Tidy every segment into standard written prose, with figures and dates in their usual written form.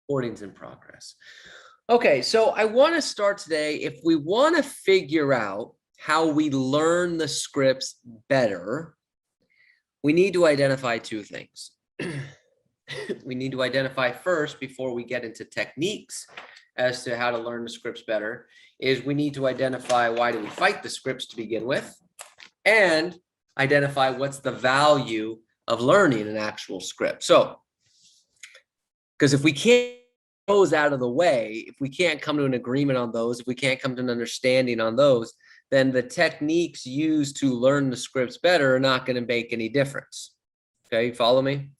Recording's in progress. Okay, so I want to start today. If we want to figure out how we learn the scripts better, we need to identify two things. We need to identify first, before we get into techniques as to how to learn the scripts better, is we need to identify why do we fight the scripts to begin with, and identify what's the value of learning an actual script. So, because if we can't those out of the way, if we can't come to an agreement on those, if we can't come to an understanding on those, then the techniques used to learn the scripts better are not going to make any difference. Okay, follow me?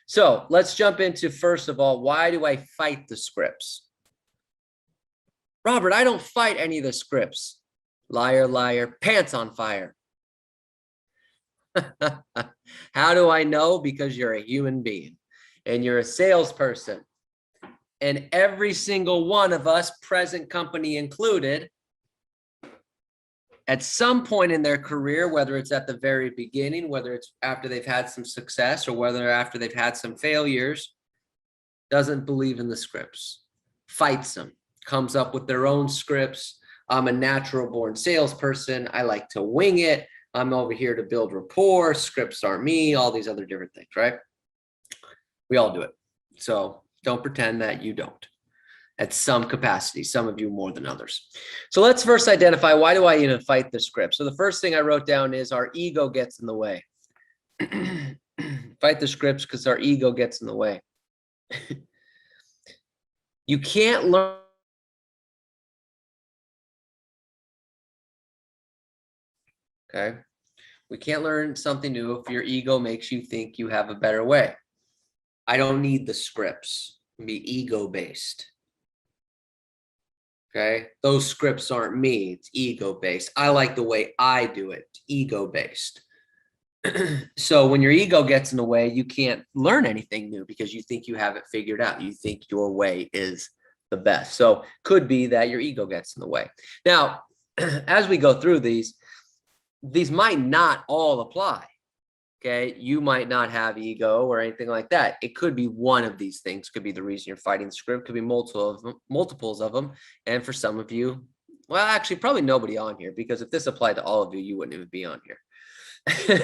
So let's jump into, first of all, why do I fight the scripts? Robert, I don't fight any of the scripts. Liar, liar, pants on fire. How do I know? Because you're a human being and you're a salesperson. And every single one of us, present company included, at some point in their career, whether it's at the very beginning, whether it's after they've had some success, or whether after they've had some failures, doesn't believe in the scripts, fights them, comes up with their own scripts. I'm a natural born salesperson. I like to wing it. I'm over here to build rapport. Scripts aren't me, all these other different things, right? We all do it. So don't pretend that you don't. At some capacity, some of you more than others. So let's first identify, why do I even fight the script? So the first thing I wrote down is our ego gets in the way. Fight the scripts because our ego gets in the way. You can't learn. Okay. We can't learn something new if your ego makes you think you have a better way. I don't need the scripts. Be ego-based. Okay, those scripts aren't me, it's ego-based. I like the way I do it, ego-based. So when your ego gets in the way, you can't learn anything new because you think you have it figured out. You think your way is the best. So could be that your ego gets in the way. Now, as we go through these might not all apply. Okay, you might not have ego or anything like that. It could be one of these things. Could be the reason you're fighting the script. Could be multiples of them. And for some of you, well, actually, probably nobody on here, because if this applied to all of you, you wouldn't even be on here.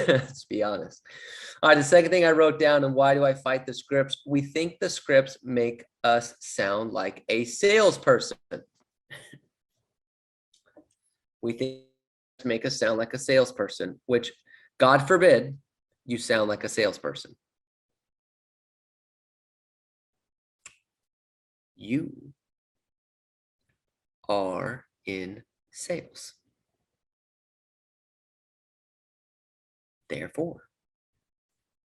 Let's be honest. All right, the second thing I wrote down, and why do I fight the scripts? We think the scripts make us sound like a salesperson. We think make us sound like a salesperson, which, God forbid, you sound like a salesperson. You are in sales. Therefore,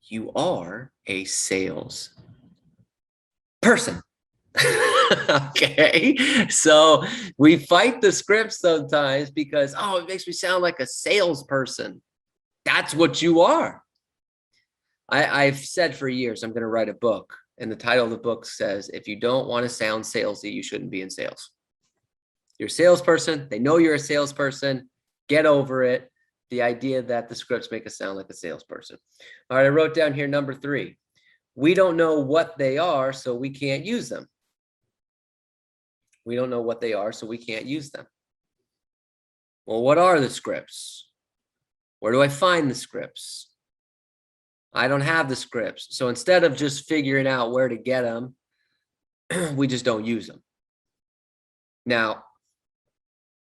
you are a sales person. Okay, so we fight the script sometimes because, oh, it makes me sound like a salesperson. That's what you are. I've said for years, I'm going to write a book, and the title of the book says, if you don't want to sound salesy, you shouldn't be in sales. You're a salesperson. They know you're a salesperson. Get over it. The idea that the scripts make us sound like a salesperson. All right, I wrote down here number 3. We don't know what they are, so we can't use them. We don't know what they are, so we can't use them. Well, what are the scripts? Where do I find the scripts? I don't have the scripts. So instead of just figuring out where to get them, we just don't use them. Now,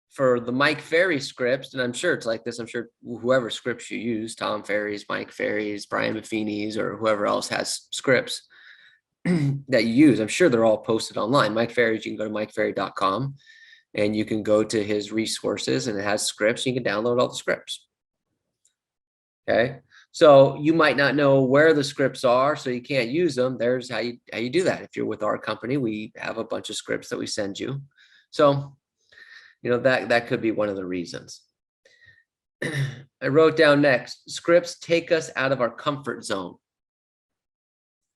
for the Mike Ferry scripts, and I'm sure it's like this, I'm sure whoever scripts you use, Tom Ferry's, Mike Ferry's, Brian Buffini's, or whoever else has scripts that you use, I'm sure they're all posted online. Mike Ferry's, you can go to mikeferry.com and you can go to his resources, and it has scripts. You can download all the scripts. Okay. So you might not know where the scripts are, so you can't use them. There's how you do that. If you're with our company, we have a bunch of scripts that we send you. So, you know, that could be one of the reasons. I wrote down next, scripts take us out of our comfort zone.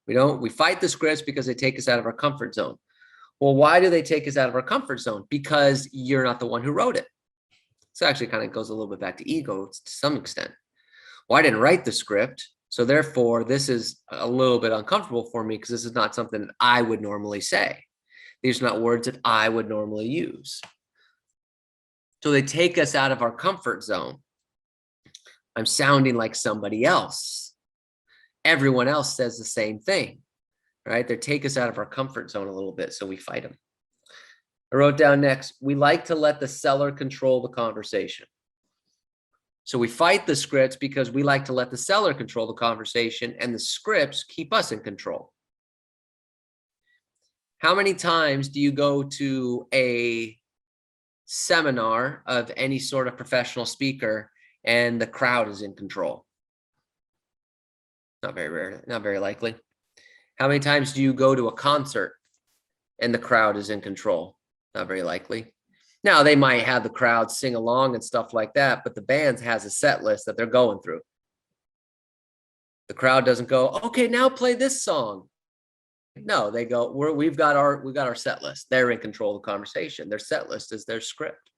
We fight the scripts because they take us out of our comfort zone. Well, why do they take us out of our comfort zone? Because you're not the one who wrote it. This actually kind of goes a little bit back to ego to some extent. Well, I didn't write the script, so therefore this is a little bit uncomfortable for me because this is not something that I would normally say. These are not words that I would normally use. So they take us out of our comfort zone. I'm sounding like somebody else. Everyone else says the same thing, right? They take us out of our comfort zone a little bit, so we fight them. I wrote down next, we like to let the seller control the conversation. So we fight the scripts because we like to let the seller control the conversation, and the scripts keep us in control. How many times do you go to a seminar of any sort of professional speaker and the crowd is in control? Not very rare, not very likely. How many times do you go to a concert and the crowd is in control? Not very likely. Now, they might have the crowd sing along and stuff like that, but the band has a set list that they're going through. The crowd doesn't go, okay, now play this song. No, they go, we've got our set list. They're in control of the conversation. Their set list is their script.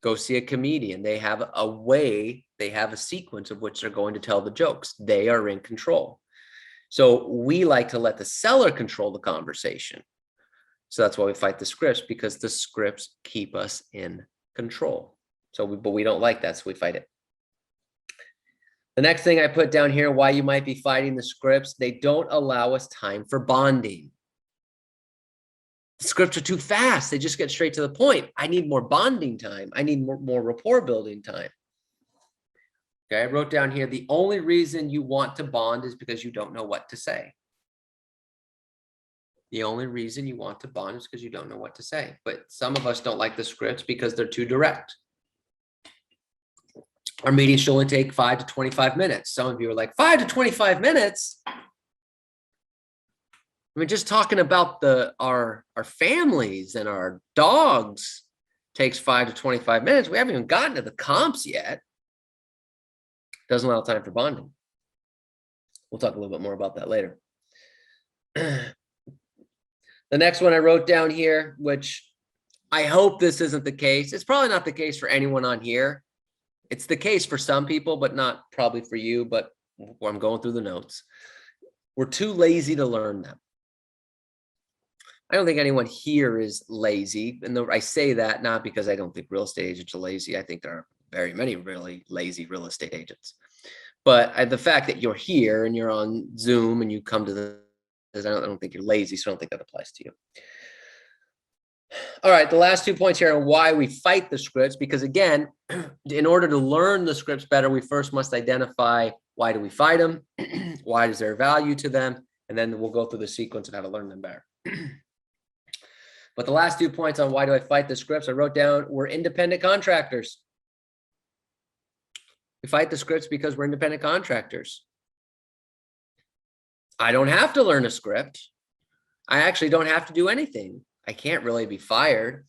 Go see a comedian. They have a way, they have a sequence of which they're going to tell the jokes. They are in control. So we like to let the seller control the conversation. So that's why we fight the scripts, because the scripts keep us in control. But we don't like that, so we fight it. The next thing I put down here, why you might be fighting the scripts, they don't allow us time for bonding. The scripts are too fast. They just get straight to the point. I need more bonding time. I need more rapport building time. Okay, I wrote down here, the only reason you want to bond is because you don't know what to say. The only reason you want to bond is because you don't know what to say. But some of us don't like the scripts because they're too direct. Our meetings should only take 5 to 25 minutes. Some of you are like, 5 to 25 minutes? I mean, just talking about our families and our dogs takes 5 to 25 minutes. We haven't even gotten to the comps yet. Doesn't allow time for bonding. We'll talk a little bit more about that later. The next one I wrote down here, which I hope this isn't the case. It's probably not the case for anyone on here. It's the case for some people, but not probably for you, but I'm going through the notes. We're too lazy to learn them. I don't think anyone here is lazy. And I say that not because I don't think real estate agents are lazy. I think there are very many really lazy real estate agents. But the fact that you're here and you're on Zoom and you come to I don't think you're lazy, so I don't think that applies to you. All right, the last 2 points here on why we fight the scripts, because again, in order to learn the scripts better, we first must identify why do we fight them, why is there value to them, and then we'll go through the sequence of how to learn them better. But the last 2 points on why do I fight the scripts, I wrote down, we're independent contractors. We fight the scripts because we're independent contractors. I don't have to learn a script. I actually don't have to do anything. I can't really be fired,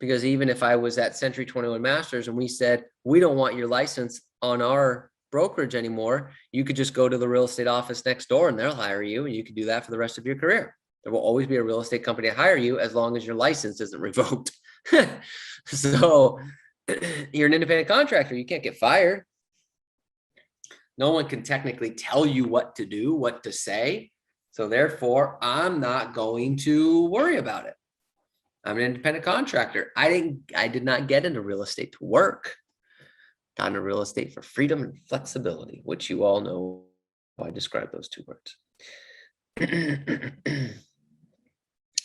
because even if I was at Century 21 Masters and we said, we don't want your license on our brokerage anymore, you could just go to the real estate office next door and they'll hire you, and you can do that for the rest of your career. There will always be a real estate company to hire you as long as your license isn't revoked. So you're an independent contractor. You can't get fired. No one can technically tell you what to do, what to say. So therefore, I'm not going to worry about it. I'm an independent contractor. I did not get into real estate to work. Got into real estate for freedom and flexibility, which you all know how I describe those 2 words. The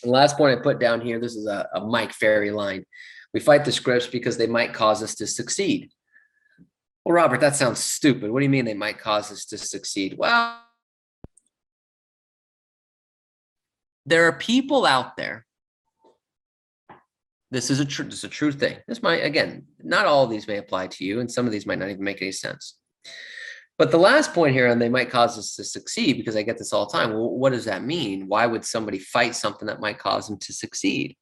last point I put down here, this is a Mike Ferry line. We fight the scripts because they might cause us to succeed. Well, Robert, that sounds stupid. What do you mean they might cause us to succeed? Well, there are people out there. This is a true thing. This might, again, not all of these may apply to you, and some of these might not even make any sense. But the last point here, and they might cause us to succeed, because I get this all the time. Well, what does that mean? Why would somebody fight something that might cause them to succeed?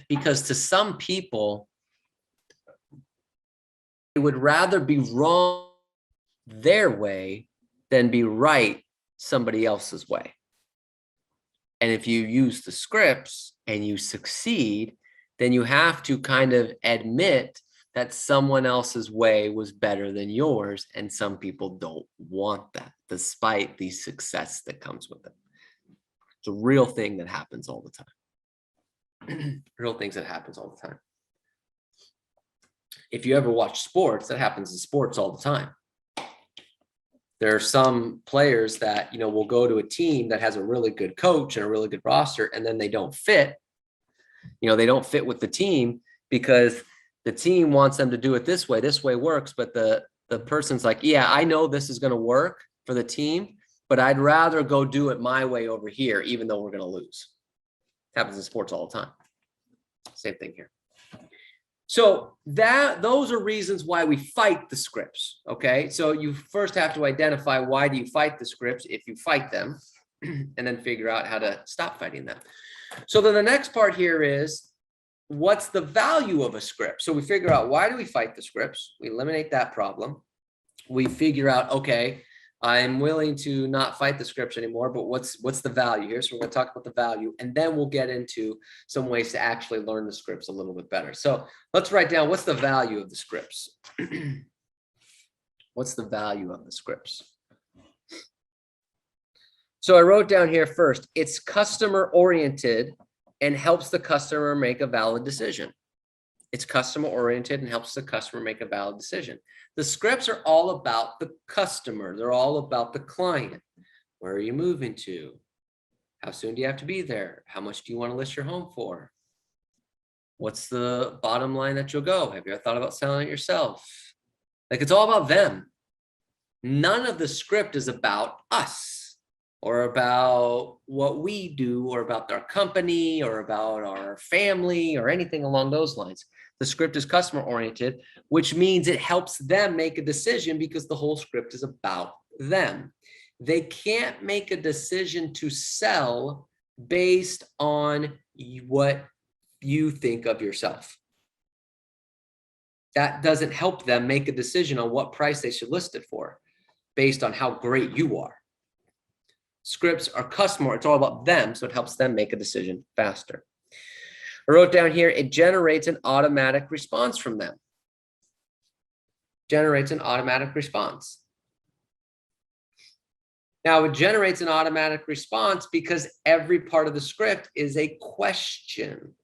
Because to some people, they would rather be wrong their way than be right somebody else's way. And if you use the scripts and you succeed, then you have to kind of admit that someone else's way was better than yours. And some people don't want that, despite the success that comes with it. It's a real thing that happens all the time. Real things that happens all the time. If you ever watch sports, that happens in sports all the time. There are some players that, will go to a team that has a really good coach and a really good roster, and then they don't fit. They don't fit with the team because the team wants them to do it this way. This way works, but the person's like, yeah, I know this is going to work for the team, but I'd rather go do it my way over here, even though we're going to lose. It happens in sports all the time. Same thing here. So those are reasons why we fight the scripts. Okay. So you first have to identify, why do you fight the scripts if you fight them, and then figure out how to stop fighting them. So then the next part here is, what's the value of a script? So we figure out, why do we fight the scripts? We eliminate that problem. We figure out, okay, I'm willing to not fight the scripts anymore, but what's the value here? So we're going to talk about the value, and then we'll get into some ways to actually learn the scripts a little bit better. So let's write down, what's the value of the scripts? What's the value of the scripts? So I wrote down here first, it's customer oriented and helps the customer make a valid decision. It's customer oriented and helps the customer make a valid decision. The scripts are all about the customer. They're all about the client. Where are you moving to? How soon do you have to be there? How much do you want to list your home for? What's the bottom line that you'll go? Have you ever thought about selling it yourself? Like, it's all about them. None of the script is about us, or about what we do, or about our company, or about our family, or anything along those lines. The script is customer oriented, which means it helps them make a decision, because the whole script is about them. They can't make a decision to sell based on what you think of yourself. That doesn't help them make a decision on what price they should list it for, based on how great you are. Scripts are customer, it's all about them, so it helps them make a decision faster. I wrote down here, it generates an automatic response from them. Generates an automatic response. Now, it generates an automatic response because every part of the script is a question.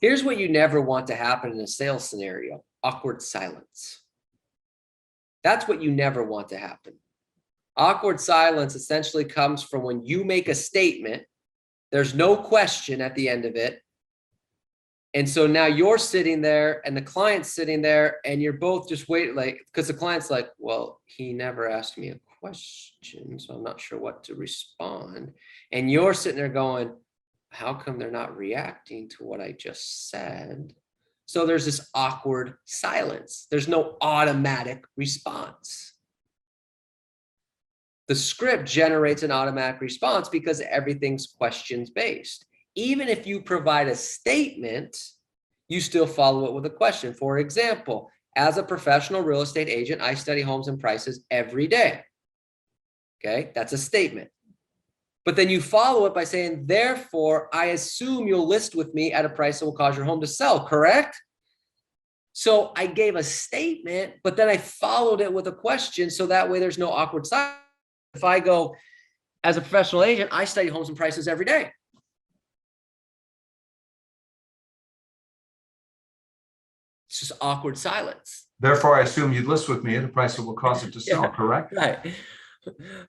Here's what you never want to happen in a sales scenario: awkward silence. That's what you never want to happen. Awkward silence essentially comes from when you make a statement, there's no question at the end of it. And so now you're sitting there and the client's sitting there, and you're both just waiting, like, because the client's like, well, he never asked me a question, so I'm not sure what to respond. And you're sitting there going, how come they're not reacting to what I just said? So there's this awkward silence. There's no automatic response. The script generates an automatic response because everything's questions based. Even if you provide a statement, you still follow it with a question. For example, as a professional real estate agent, I study homes and prices every day. Okay, that's a statement. But then you follow it by saying, therefore, I assume you'll list with me at a price that will cause your home to sell, correct? So I gave a statement, but then I followed it with a question, so that way there's no awkward silence. If I go, as a professional agent, I study homes and prices every day. It's just awkward silence. Therefore, I assume you'd list with me at a price that will cause it to sell, correct? Right.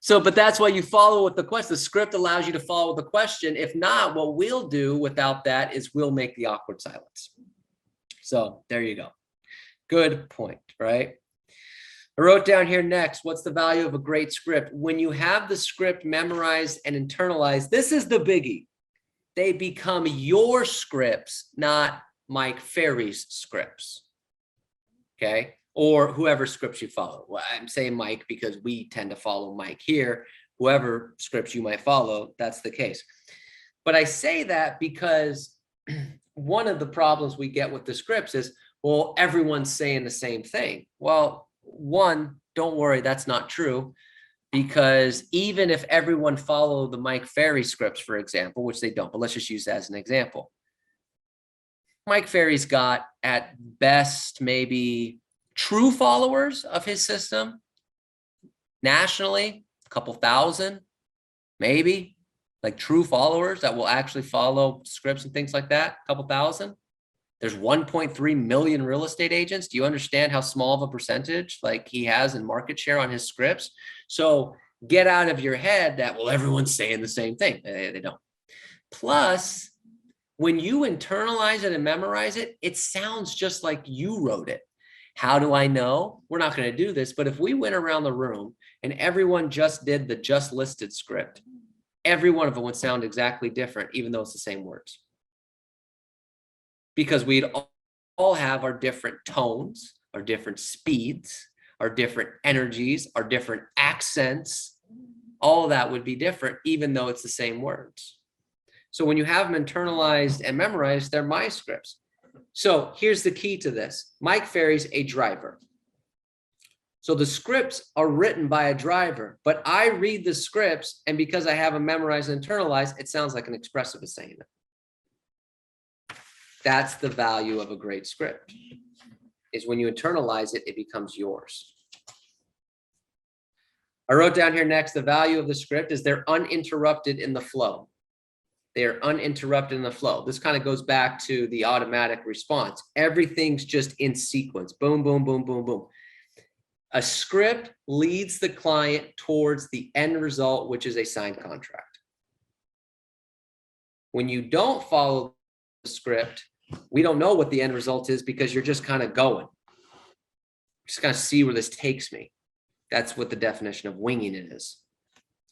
So, but that's why you follow with the question. The script allows you to follow the question. If not, what we'll do without that is we'll make the awkward silence. So there you go. Good point, right? I wrote down here next, what's the value of a great script? When you have the script memorized and internalized, this is the biggie. They become your scripts, not Mike Ferry's scripts. Okay. Or whoever scripts you follow. Well, I'm saying Mike because we tend to follow Mike here. Whoever scripts you might follow, that's the case. But I say that because one of the problems we get with the scripts is, well, everyone's saying the same thing. Well, one, don't worry, that's not true. Because even if everyone followed the Mike Ferry scripts, for example, which they don't, but let's just use that as an example. Mike Ferry's got at best maybe true followers of his system nationally, a couple thousand, maybe, like true followers that will actually follow scripts and things like that, a couple thousand. There's 1.3 million real estate agents. Do you understand how small of a percentage like he has in market share on his scripts? So get out of your head that, well, everyone's saying the same thing. They don't. Plus, when you internalize it and memorize it, it sounds just like you wrote it. How do I know? We're not going to do this, but if we went around the room and everyone just did the just listed script, every one of them would sound exactly different, even though it's the same words. Because we'd all have our different tones, our different speeds, our different energies, our different accents. All of that would be different, even though it's the same words. So when you have them internalized and memorized, they're my scripts. So here's the key to this. Mike Ferry's a driver. So the scripts are written by a driver, but I read the scripts, and because I have them memorized and internalized, it sounds like an expressive is saying it. That's the value of a great script, is when you internalize it, it becomes yours. I wrote down here next, the value of the script is they're uninterrupted in the flow. They are uninterrupted in the flow. This kind of goes back to the automatic response. Everything's just in sequence. Boom, boom, boom, boom, boom. A script leads the client towards the end result, which is a signed contract. When you don't follow the script, we don't know what the end result is because you're just kind of going. Just kind of see where this takes me. That's what the definition of winging it is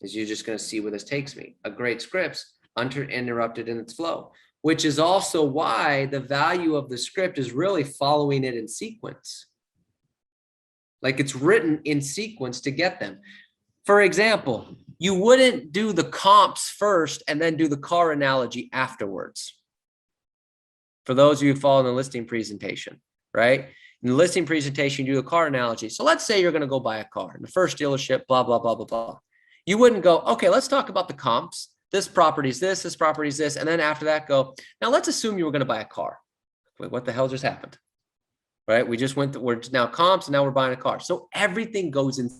you're just going to see where this takes me. A great script's uninterrupted in its flow, which is also why the value of the script is really following it in sequence. Like it's written in sequence to get them. For example, you wouldn't do the comps first and then do the car analogy afterwards. For those of you who follow the listing presentation, right? In the listing presentation, you do a car analogy. So let's say you're going to go buy a car in the first dealership, blah, blah, blah, blah, blah. You wouldn't go, okay, let's talk about the comps. This property's this property's this. And then after that go, now let's assume you were going to buy a car. Wait, what the hell just happened? Right? We just went, we're now comps and now we're buying a car. So everything goes in.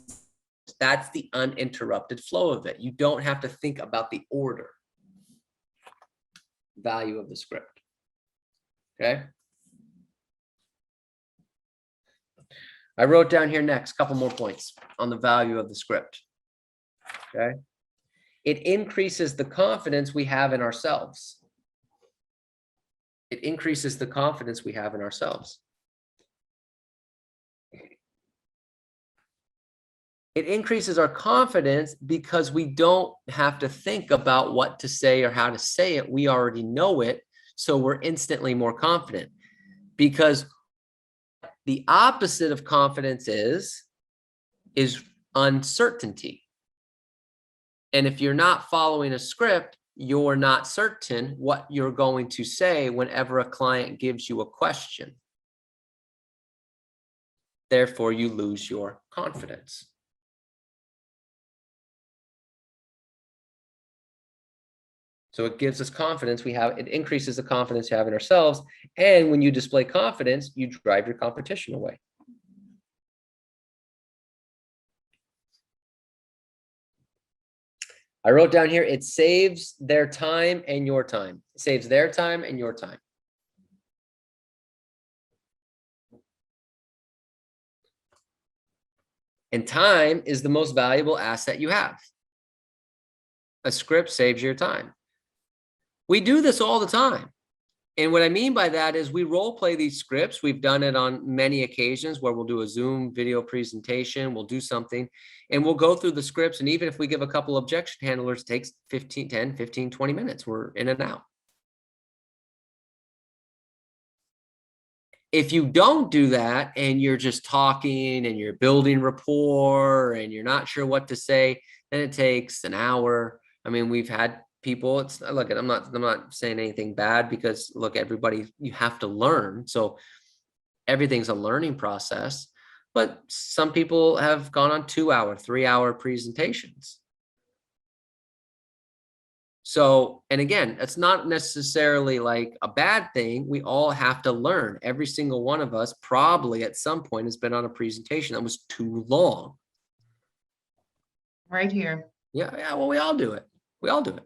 That's the uninterrupted flow of it. You don't have to think about the order. Value of the script. Okay. I wrote down here next, a couple more points on the value of the script. Okay. It increases the confidence we have in ourselves. It increases the confidence we have in ourselves. It increases our confidence because we don't have to think about what to say or how to say it. We already know it. So we're instantly more confident, because the opposite of confidence is uncertainty. And if you're not following a script, you're not certain what you're going to say whenever a client gives you a question. Therefore, you lose your confidence. So it gives us confidence. It increases the confidence we have in ourselves. And when you display confidence, you drive your competition away. I wrote down here, it saves their time and your time. It saves their time and your time. And time is the most valuable asset you have. A script saves your time. We do this all the time. And what I mean by that is we role play these scripts. We've done it on many occasions where we'll do a Zoom video presentation. We'll do something and we'll go through the scripts. And even if we give a couple objection handlers, it takes 10, 15, 20 minutes. We're in and out. If you don't do that and you're just talking and you're building rapport and you're not sure what to say, then it takes an hour. I mean, we've had people, it's look, I'm not saying anything bad, because look, everybody, you have to learn. So everything's a learning process, but some people have gone on 2-hour, 3-hour presentations. So, and again, it's not necessarily like a bad thing. We all have to learn. Every single one of us probably at some point has been on a presentation that was too long. Right here. Yeah, well, we all do it. We all do it.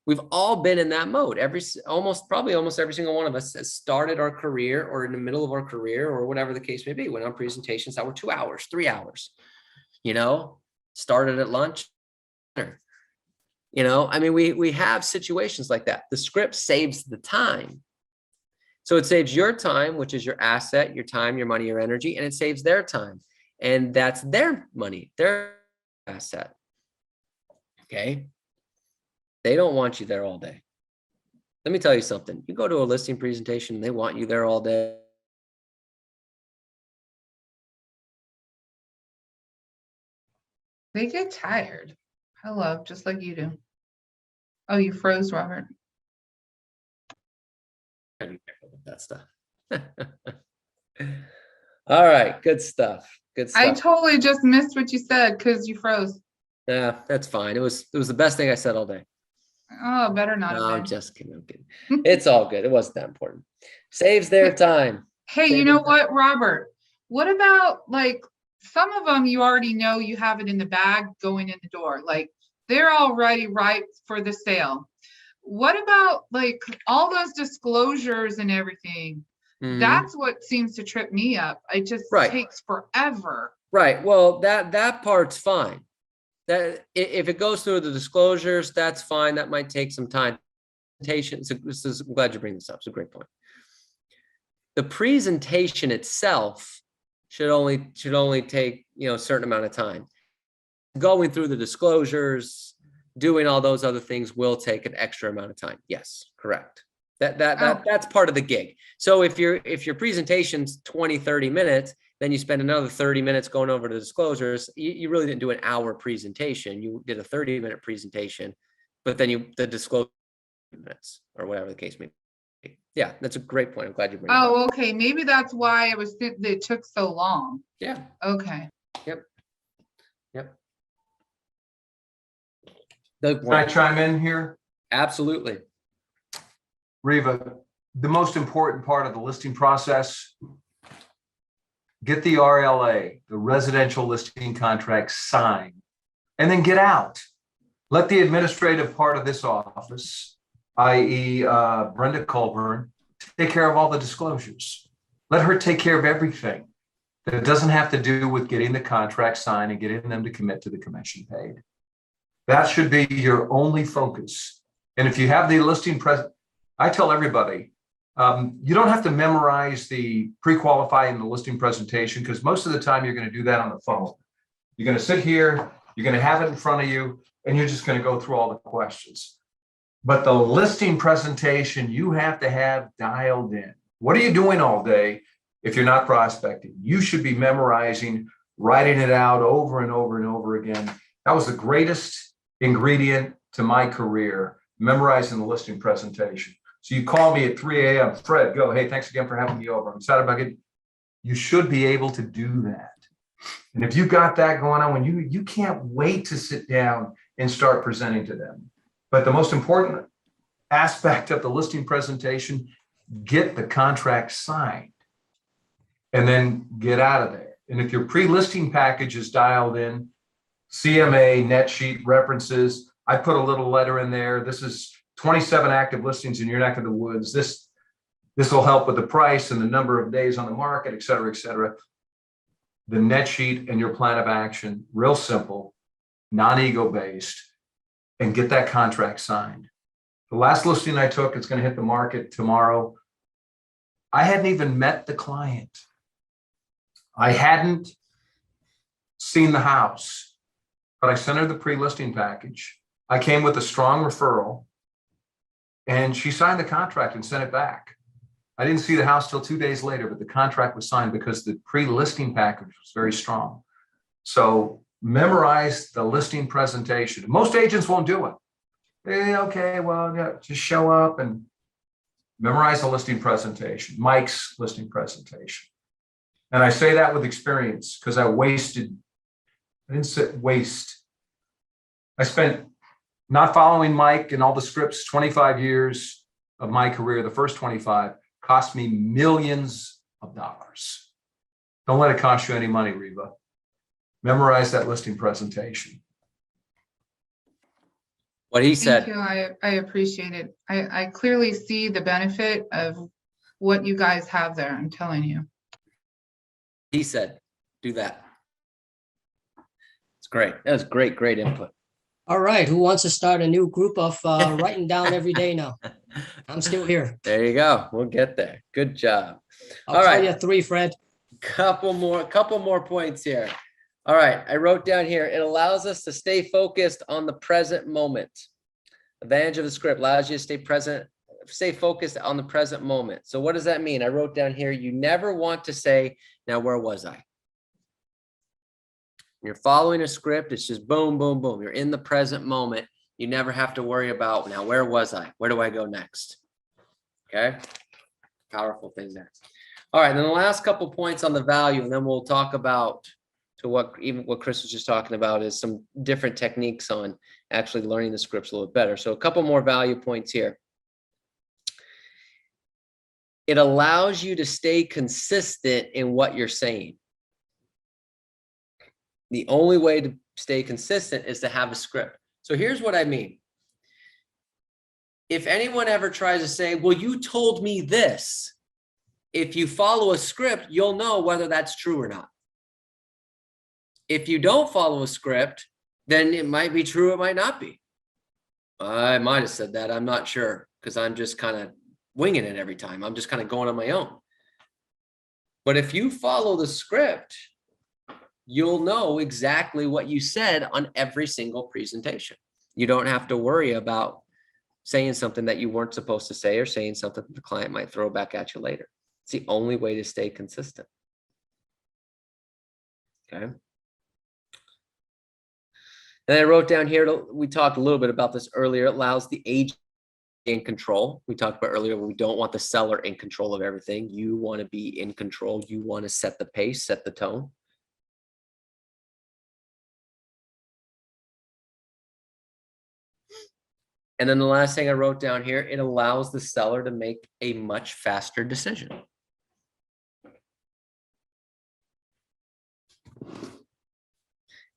We've all been in that mode. Almost every single one of us has started our career or in the middle of our career or whatever the case may be, went on presentations that were 2 hours, 3 hours, started at lunch. I mean, we have situations like that. The script saves the time. So it saves your time, which is your asset, your time, your money, your energy, and it saves their time. And that's their money, their asset. Okay. They don't want you there all day. Let me tell you something. You go to a listing presentation, they want you there all day. They get tired. Hello, just like you do. Oh, you froze, Robert. Gotta be careful with that stuff. All right, good stuff. Good stuff. I totally just missed what you said because you froze. Yeah, that's fine. It was the best thing I said all day. Oh, better not No, have I'm been. just kidding. I'm kidding. It's all good. It wasn't that important. Saves their time. Hey, you know what, Robert? What about like some of them you already know you have it in the bag going in the door. Like they're already ripe for the sale. What about like all those disclosures and everything? Mhm. That's what seems to trip me up. It just Right. takes forever. Right. Well, that part's fine. That if it goes through the disclosures, that's fine. That might take some time. I'm glad you bring this up. It's a great point. The presentation itself should only take a certain amount of time. Going through the disclosures, doing all those other things will take an extra amount of time. Yes, correct. That's part of the gig. So if your presentation's 20, 30 minutes, then you spend another 30 minutes going over the disclosures. You really didn't do an hour presentation. You did a 30-minute presentation, but then the disclosure minutes or whatever the case may be. Yeah, that's a great point. I'm glad you bring it up. Oh, okay. Maybe that's why it took so long. Yeah. Okay. Yep. Can I chime in here? Absolutely. Reva, the most important part of the listing process, get the RLA, the residential listing contract signed, and then get out. Let the administrative part of this office, i.e. Brenda Colburn, take care of all the disclosures. Let her take care of everything that doesn't have to do with getting the contract signed and getting them to commit to the commission paid. That should be your only focus. And if you have the listing present, I tell everybody, you don't have to memorize the pre-qualifying the listing presentation because most of the time you're going to do that on the phone. You're going to sit here, you're going to have it in front of you, and you're just going to go through all the questions. But the listing presentation, you have to have dialed in. What are you doing all day if you're not prospecting? You should be memorizing, writing it out over and over and over again. That was the greatest ingredient to my career, memorizing the listing presentation. So you call me at 3 a.m., Fred, go, hey, thanks again for having me over. I'm excited about it. You should be able to do that. And if you got that going on, when you can't wait to sit down and start presenting to them. But the most important aspect of the listing presentation, get the contract signed and then get out of there. And if your pre-listing package is dialed in, CMA, net sheet, references, I put a little letter in there. This is 27 active listings in your neck of the woods. This will help with the price and the number of days on the market, et cetera, et cetera. The net sheet and your plan of action, real simple, non-ego based, and get that contract signed. The last listing I took, it's going to hit the market tomorrow. I hadn't even met the client. I hadn't seen the house, but I sent her the pre-listing package. I came with a strong referral, and she signed the contract and sent it back. I didn't see the house till 2 days later, but the contract was signed because the pre-listing package was very strong. So memorize the listing presentation. Most agents won't do it. Okay, well, yeah, just show up and memorize the listing presentation, Mike's listing presentation. And I say that with experience because I didn't say waste. I spent not following Mike and all the scripts, 25 years of my career, the first 25, cost me millions of dollars. Don't let it cost you any money, Reva. Memorize that listing presentation. What he Thank said. you. I appreciate it. I clearly see the benefit of what you guys have there. I'm telling you. He said, do that. It's great. That was great input. All right, who wants to start a new group of writing down every day now? I'm still here. There you go. We'll get there. Good job. I'll All tell right. you 3, Fred. Couple more points here. All right. I wrote down here, it allows us to stay focused on the present moment. Advantage of the script allows you to stay focused on the present moment. So what does that mean? I wrote down here, you never want to say, now where was I? You're following a script. It's just boom, boom, boom. You're in the present moment. You never have to worry about, now where was I? Where do I go next? Okay. Powerful thing there. All right. Then the last couple points on the value, and then we'll talk about what Chris was just talking about is some different techniques on actually learning the scripts a little bit better. So a couple more value points here. It allows you to stay consistent in what you're saying. The only way to stay consistent is to have a script. So here's what I mean. If anyone ever tries to say, well, you told me this, if you follow a script, you'll know whether that's true or not. If you don't follow a script, then it might be true, it might not be. I might have said that, I'm not sure, because I'm just kind of winging it every time. I'm just kind of going on my own. But if you follow the script, you'll know exactly what you said on every single presentation. You don't have to worry about saying something that you weren't supposed to say or saying something that the client might throw back at you later. It's the only way to stay consistent. Okay. And I wrote down here, we talked a little bit about this earlier. It allows the agent in control. We talked about earlier, we don't want the seller in control of everything. You want to be in control. You want to set the pace, set the tone. And then the last thing I wrote down here, it allows the seller to make a much faster decision.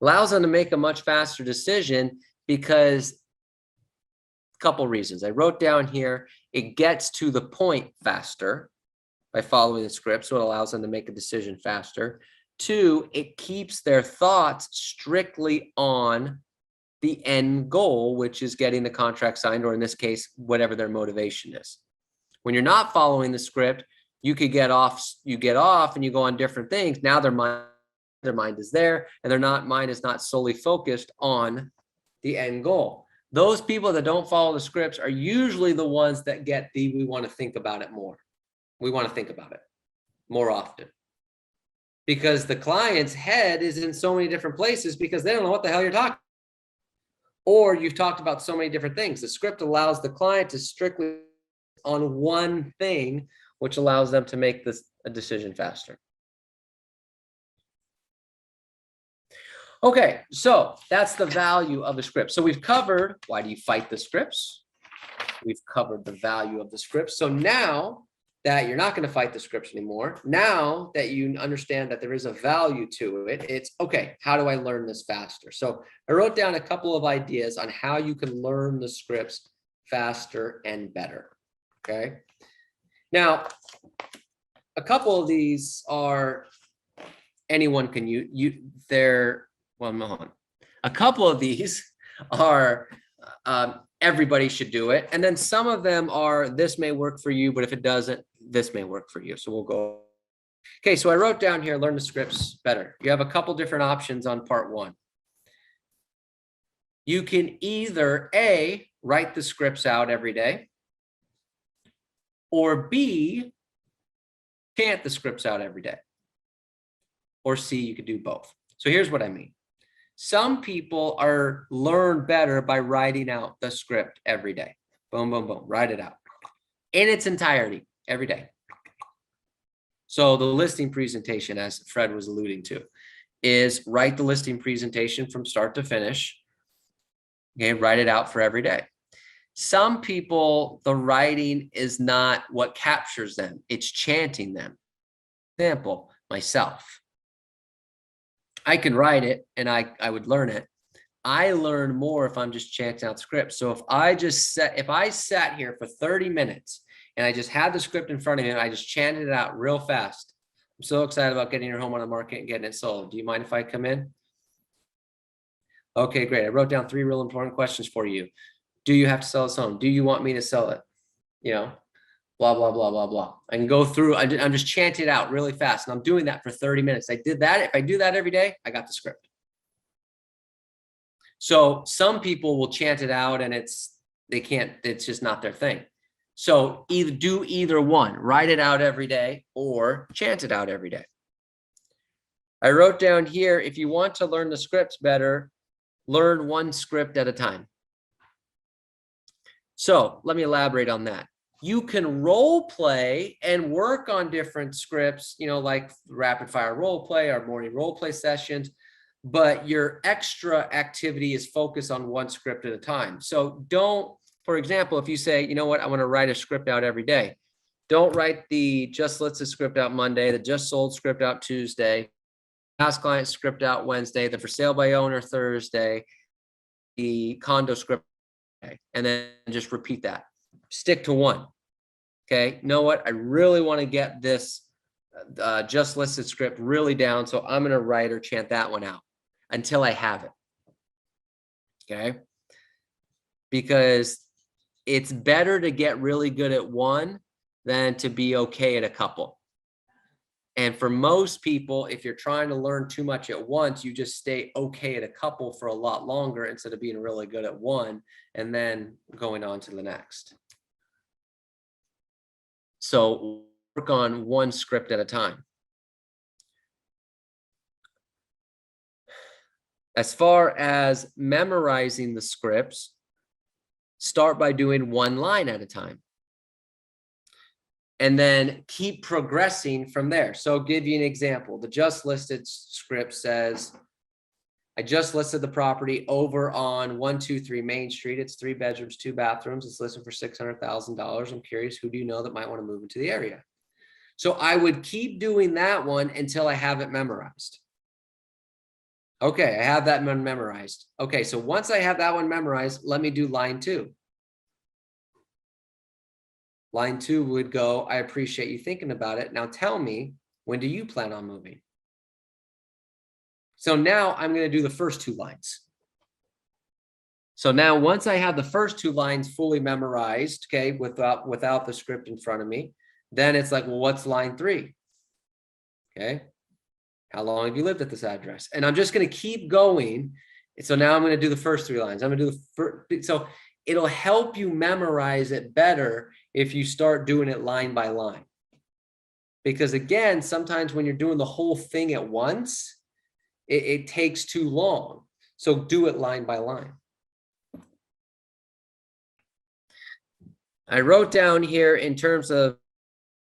Allows them to make a much faster decision because a couple reasons. I wrote down here, it gets to the point faster by following the script, so it allows them to make a decision faster. 2, it keeps their thoughts strictly on the end goal, which is getting the contract signed, or in this case, whatever their motivation is. When you're not following the script, you could get off and you go on different things. Now their mind is there, and their mind is not solely focused on the end goal. Those people that don't follow the scripts are usually the ones that get we want to think about it more. We want to think about it more often. Because the client's head is in so many different places because they don't know what the hell you're talking about. Or you've talked about so many different things. The script allows the client to strictly on one thing, which allows them to make a decision faster. Okay, so that's the value of the script. So we've covered why do you fight the scripts? We've covered the value of the script. So now that you're not going to fight the scripts anymore, now that you understand that there is a value to it, it's okay, how do I learn this faster? So I wrote down a couple of ideas on how you can learn the scripts faster and better. Okay. Now, a couple of these are anyone can use. A couple of these are everybody should do it. And then some of them are, this may work for you, but if it doesn't, this may work for you. So we'll go. Okay, so I wrote down here, learn the scripts better. You have a couple different options on part 1. You can either A, write the scripts out every day, or B, chant the scripts out every day, or C, you could do both. So here's what I mean. Some people learn better by writing out the script every day. Boom, boom, boom, write it out in its entirety every day. So the listing presentation, as Fred was alluding to, is write the listing presentation from start to finish. Okay, write it out for every day. Some people, the writing is not what captures them. It's chanting them. Example, myself. I can write it and I would learn it. I learn more if I'm just chanting out scripts. So if I sat here for 30 minutes and I just had the script in front of me and I just chanted it out real fast. I'm so excited about getting your home on the market and getting it sold. Do you mind if I come in? Okay, great. I wrote down 3 real important questions for you. Do you have to sell this home? Do you want me to sell it? You know, blah, blah, blah, blah, blah. I can go through, I'm just chanting it out really fast. And I'm doing that for 30 minutes. I did that. If I do that every day, I got the script. So some people will chant it out and it's just not their thing. So do either one, write it out every day or chant it out every day. I wrote down here, if you want to learn the scripts better, learn one script at a time. So let me elaborate on that. You can role play and work on different scripts, you know, like rapid fire role play or morning role play sessions, but your extra activity is focused on one script at a time. So don't, for example, if you say, you know what, I want to write a script out every day. Don't write the just listed script out Monday, the just sold script out Tuesday, past client script out Wednesday, the for sale by owner Thursday, the condo script, and then just repeat that. Stick to one. Okay, you know what? I really want to get this just listed script really down, so I'm going to write or chant that one out until I have it. Okay, because it's better to get really good at one than to be okay at a couple. And for most people, if you're trying to learn too much at once, you just stay okay at a couple for a lot longer instead of being really good at one and then going on to the next. So work on one script at a time. As far as memorizing the scripts, start by doing one line at a time. And then keep progressing from there. So I'll give you an example. The just listed script says, I just listed the property over on 123 Main Street. It's 3 bedrooms, 2 bathrooms. It's listed for $600,000. I'm curious, who do you know that might want to move into the area? So I would keep doing that one until I have it memorized. Okay, I have that one memorized. Okay, so once I have that one memorized, let me do line 2. Line 2 would go, I appreciate you thinking about it. Now tell me, when do you plan on moving? So now I'm going to do the first 2 lines. So now once I have the first 2 lines fully memorized, okay, without the script in front of me, then it's like, well, what's line 3? Okay. How long have you lived at this address? And I'm just going to keep going. So now I'm going to do the first 3 lines. I'm going to do the first. So it'll help you memorize it better if you start doing it line by line. Because again, sometimes when you're doing the whole thing at once, it takes too long. So do it line by line. I wrote down here in terms of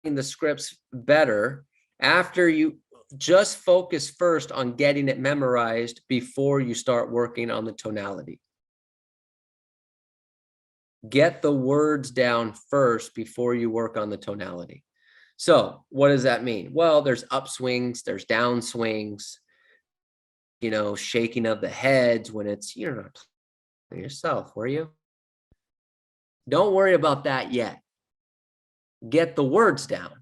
the scripts better, after you just focus first on getting it memorized before you start working on the tonality. Get the words down first before you work on the tonality. So what does that mean? Well, there's upswings, there's downswings, you know, shaking of the heads when it's, you're not playing yourself, were you? Don't worry about that yet. Get the words down.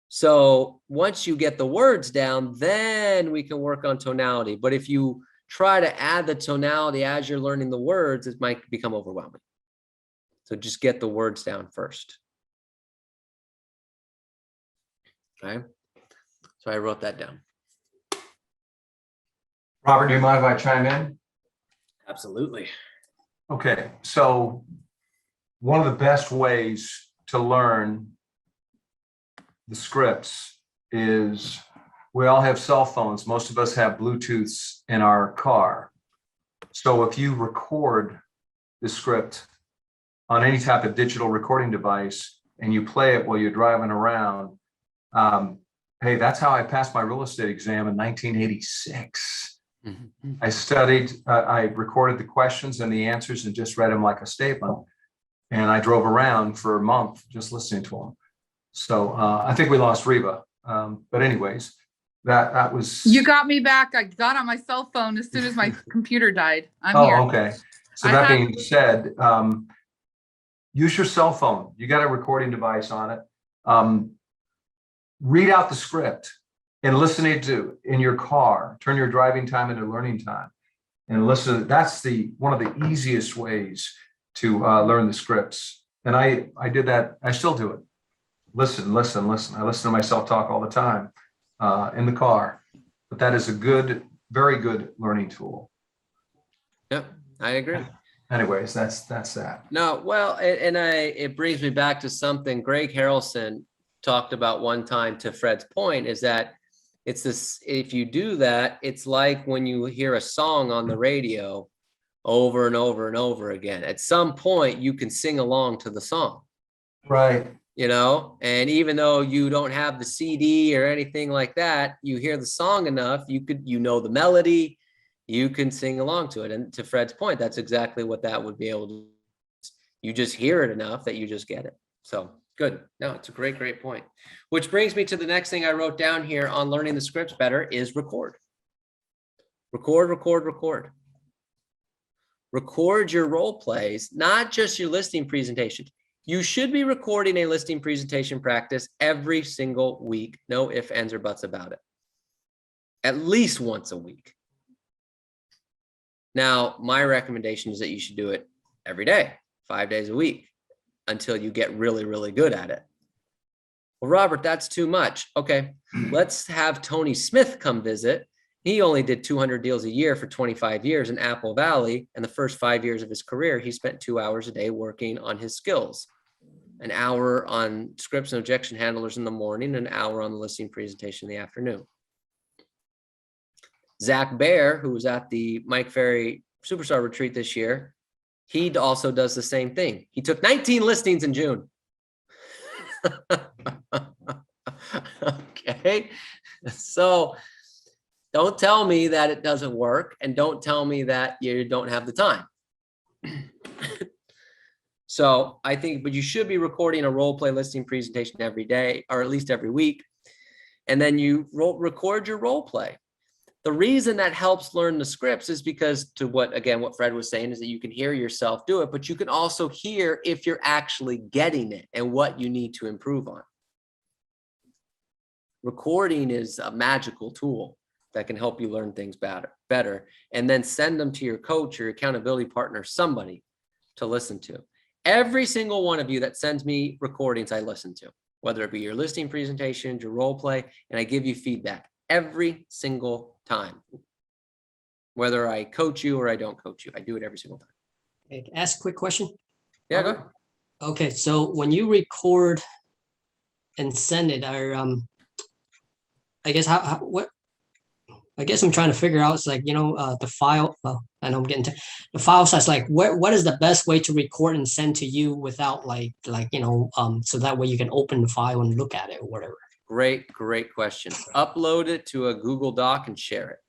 So once you get the words down, then we can work on tonality. But if you try to add the tonality as you're learning the words, it might become overwhelming. So just get the words down first. Okay. So I wrote that down. Robert, do you mind if I chime in? Absolutely. Okay, so one of the best ways to learn the scripts is we all have cell phones. Most of us have Bluetooths in our car. So if you record the script on any type of digital recording device and you play it while you're driving around, Hey, that's how I passed my real estate exam in 1986. Mhm. I studied, I recorded the questions and the answers and just read them like a statement. And I drove around for a month just listening to them. So I think we lost Reva. But anyways, that was. You got me back. I got on my cell phone as soon as my computer died. I'm Oh, here. okay. So I that have- being said, use your cell phone. You got a recording device on it. Read out the script and listen to in your car. Turn your driving time into learning time and listen. That's one of the easiest ways to learn the scripts. And I did that. I still do it. Listen. I listen to myself talk all the time in the car. But that is a very good learning tool. Yep, I agree. Anyways, that's that. No, well, it brings me back to something Greg Harrelson talked about one time, to Fred's point, is that it's this, if you do that, it's like when you hear a song on the radio over and over and over again. At some point, you can sing along to the song. Right. You know, and even though you don't have the CD or anything like that, you hear the song enough, you know the melody, you can sing along to it. And to Fred's point, that's exactly what that would be able to do. You just hear it enough that you just get it. So good. No, it's a great point. Which brings me to the next thing I wrote down here on learning the scripts better is record. Record your role plays, not just your listing presentation. You should be recording a listing presentation practice every single week. No ifs, ands, or buts about it. At least once a week. Now, my recommendation is that you should do it every day, 5 days a week, until you get really, really good at it. Well, Robert, that's too much. Okay, let's have Tony Smith come visit. He only did 200 deals a year for 25 years in Apple Valley. And the first 5 years of his career, he spent 2 hours a day working on his skills. An hour on scripts and objection handlers in the morning, an hour on the listing presentation in the afternoon. Zach Baer, who was at the Mike Ferry Superstar Retreat this year, he also does the same thing. He took 19 listings in June. Okay, so don't tell me that it doesn't work, and don't tell me that you don't have the time. So I think, but you should be recording a role play listing presentation every day, or at least every week. And then you record your role play. The reason that helps learn the scripts is because, to what Fred was saying, is that you can hear yourself do it, but you can also hear if you're actually getting it and what you need to improve on. Recording is a magical tool that can help you learn things better, and then send them to your coach or your accountability partner, somebody to listen to. Every single one of you that sends me recordings, I listen to, whether it be your listing presentations, your role play, and I give you feedback every single time. Whether I coach you or I don't coach you, I do it every single time. Okay, ask a quick question. Yeah, go ahead. Okay, so when you record and send it, I guess I guess I'm trying to figure out, it's like, the file, well, I know I'm getting to the file size, like what is the best way to record and send to you without so that way you can open the file and look at it or whatever. Great question. Upload it to a Google Doc and share it.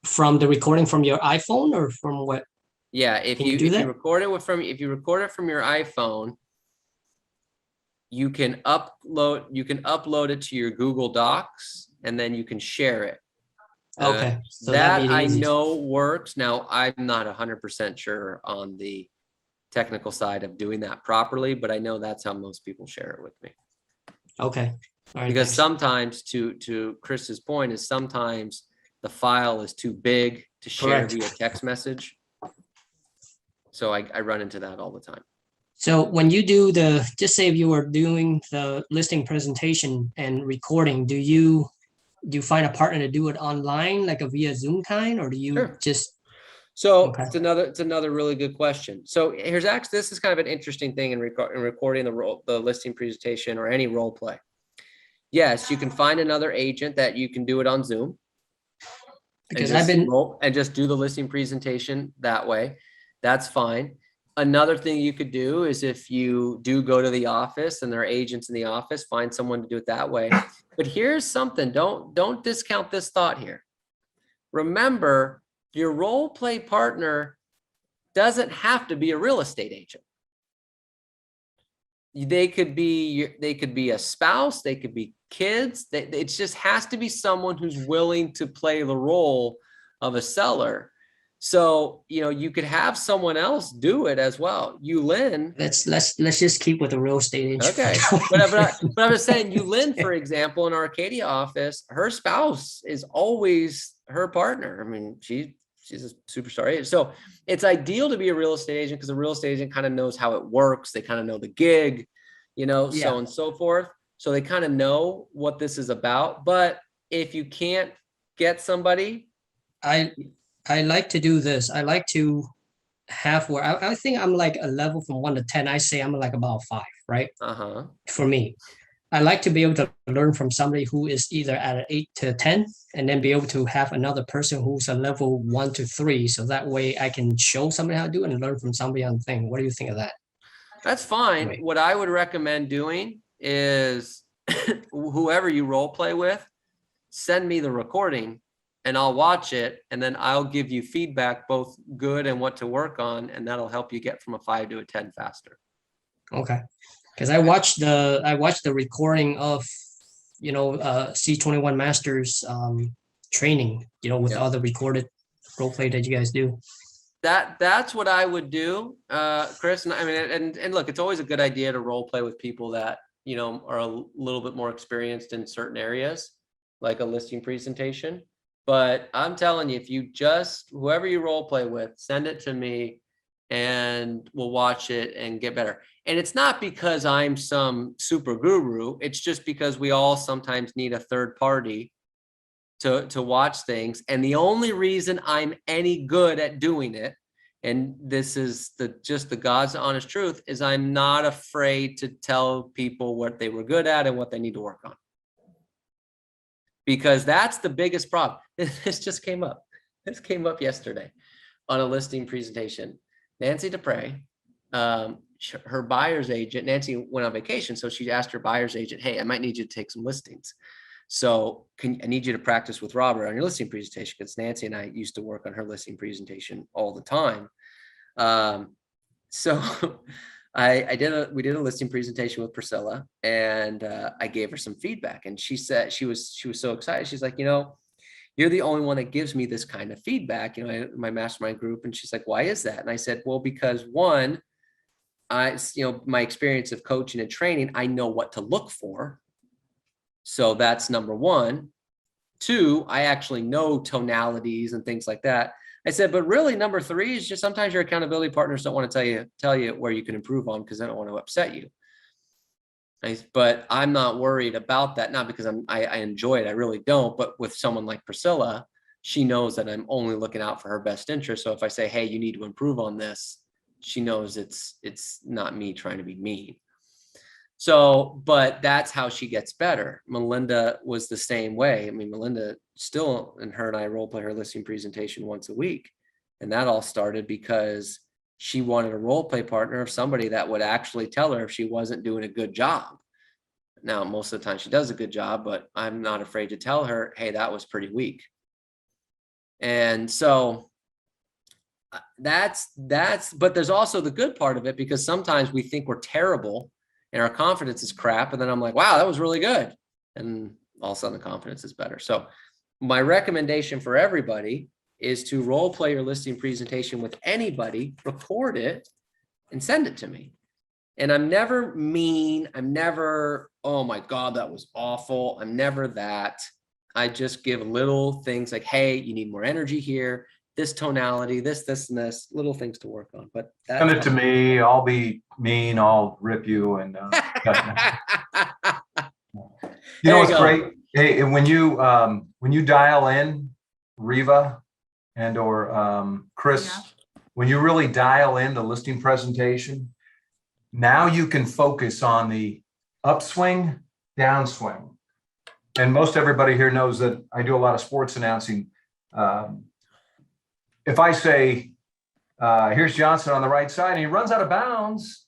From the recording from your iPhone or from what? Yeah, if you record it from your iPhone, you can upload it to your Google Docs, and then you can share it. Okay, so that that'd be I easy. know works. Now, I'm not 100% sure on the technical side of doing that properly, but I know that's how most people share it with me. Okay. All right, Because thanks. sometimes, to Chris's point, is sometimes the file is too big to share Correct. via text message. So I run into that all the time. So when you do just say if you were doing the listing presentation and recording, do you find a partner to do it online, like a via Zoom kind, or do you Sure. just? So Okay. it's another really good question. So this is kind of an interesting thing in recording the listing presentation or any role play. Yes, you can find another agent that you can do it on Zoom. Because and just do the listing presentation that way. That's fine. Another thing you could do is if you do go to the office and there are agents in the office, find someone to do it that way. But here's something, don't discount this thought here. Remember, your role play partner doesn't have to be a real estate agent. They could be a spouse, they could be kids. It just has to be someone who's willing to play the role of a seller. So, you could have someone else do it as well. Yulin. Let's just keep with the real estate agent. Okay. But I was saying, Yulin, for example, in our Arcadia office, her spouse is always her partner. I mean, she's a superstar agent. So it's ideal to be a real estate agent because a real estate agent kind of knows how it works. They kind of know the gig, so and so forth. So they kind of know what this is about. But if you can't get somebody, I like to do this. I like to have where I think I'm like a level from 1 to 10. I say I'm like about 5, right? For me, I like to be able to learn from somebody who is either at an 8 to 10, and then be able to have another person who's a level 1 to 3. So that way I can show somebody how to do it and learn from somebody on the thing. What do you think of that? That's fine. Right. What I would recommend doing is whoever you role play with, send me the recording and I'll watch it. And then I'll give you feedback, both good and what to work on. And that'll help you get from a 5 to a 10 faster. Okay. Because I watched the recording of, C21 Masters training, with all the recorded role play that you guys do. That's what I would do, Chris. And I mean, and look, it's always a good idea to role play with people that, are a little bit more experienced in certain areas, like a listing presentation. But I'm telling you, if you whoever you role play with, send it to me and we'll watch it and get better. And it's not because I'm some super guru. It's just because we all sometimes need a third party to watch things. And the only reason I'm any good at doing it, and this is just the God's honest truth, is I'm not afraid to tell people what they were good at and what they need to work on. Because that's the biggest problem. This just came up. This came up yesterday on a listing presentation. Nancy Dupre, her buyer's agent, Nancy went on vacation. So she asked her buyer's agent, hey, I might need you to take some listings. So I need you to practice with Robert on your listing presentation, because Nancy and I used to work on her listing presentation all the time. So we did a listing presentation with Priscilla, and I gave her some feedback, and she said she was so excited. She's like, you're the only one that gives me this kind of feedback, my mastermind group. And she's like, why is that? And I said, well, because one, my experience of coaching and training, I know what to look for. So that's number one. Two, I actually know tonalities and things like that. I said, but really number three is just sometimes your accountability partners don't want to tell you where you can improve on, because they don't want to upset you. But I'm not worried about that, not because I enjoy it, I really don't. But with someone like Priscilla, she knows that I'm only looking out for her best interest. So if I say, hey, you need to improve on this, she knows it's not me trying to be mean. So, but that's how she gets better. Melinda was the same way. I mean, Melinda still, and her and I role play her listing presentation once a week. And that all started because she wanted a role play partner of somebody that would actually tell her if she wasn't doing a good job. Now, most of the time she does a good job, but I'm not afraid to tell her, hey, that was pretty weak. And so but there's also the good part of it, because sometimes we think we're terrible and our confidence is crap. And then I'm like, wow, that was really good. And all of a sudden the confidence is better. So my recommendation for everybody is to role play your listing presentation with anybody, record it and send it to me. And I'm never mean. I'm never, oh my God, that was awful. I'm never that. I just give little things like, hey, you need more energy here. This tonality, this, and this, little things to work on. But send it to me. I'll be mean. I'll rip you. And what's great? Hey, when you dial in Riva and or Chris, when you really dial in the listing presentation, now you can focus on the upswing, downswing. And most everybody here knows that I do a lot of sports announcing. If I say Here's Johnson on the right side and he runs out of bounds.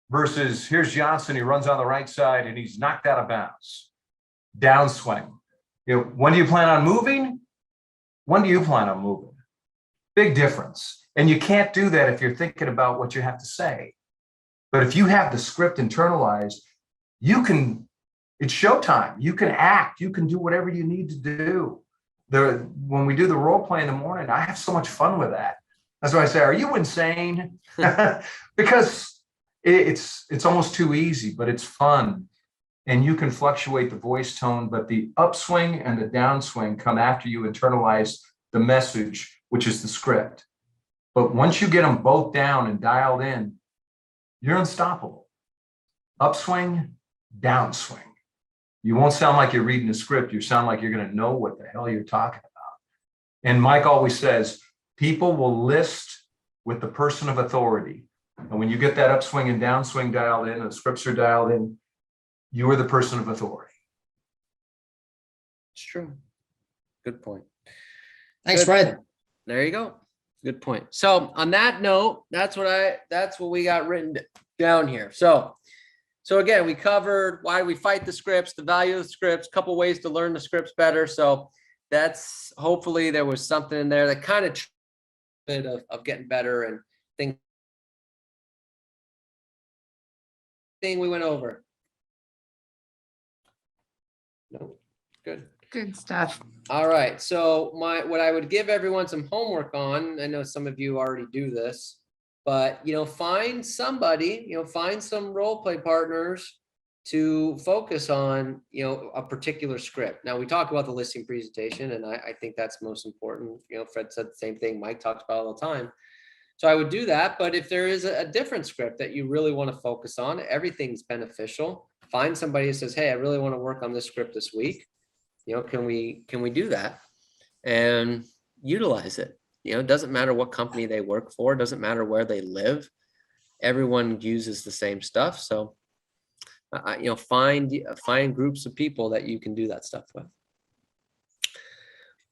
Versus here's Johnson, he runs on the right side and he's knocked out of bounds. Downswing. When do you plan on moving? When do you plan on moving? Big difference. And you can't do that if you're thinking about what you have to say. But if you have the script internalized, it's showtime. You can act, you can do whatever you need to do. When we do the role play in the morning, I have so much fun with that. That's why I say, are you insane? Because it's almost too easy, but it's fun. And you can fluctuate the voice tone, but the upswing and the downswing come after you internalize the message, which is the script. But once you get them both down and dialed in, you're unstoppable. Upswing, downswing. You won't sound like you're reading a script. You sound like you're going to know what the hell you're talking about. And Mike always says, people will list with the person of authority. And when you get that upswing and downswing dialed in, and the scripts are dialed in, you are the person of authority. It's true. Good point. Thanks, Good Fred. point. There you go. Good point. So on that note, that's what we got written down here. So again, we covered why we fight the scripts, the value of the scripts, a couple ways to learn the scripts better. So that's, hopefully there was something in there that kind of getting better and thing we went over. No, good. Good stuff. All right. So what I would give everyone some homework on, I know some of you already do this, but find somebody, find some role play partners to focus on, a particular script. Now we talk about the listing presentation, and I think that's most important. Fred said the same thing Mike talks about all the time. So I would do that. But if there is a different script that you really want to focus on, everything's beneficial. Find somebody who says, hey, I really want to work on this script this week. Can we do that and utilize it? It doesn't matter what company they work for. It doesn't matter where they live. Everyone uses the same stuff. So, find groups of people that you can do that stuff with.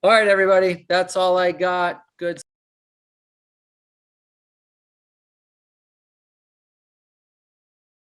All right, everybody. That's all I got. Good.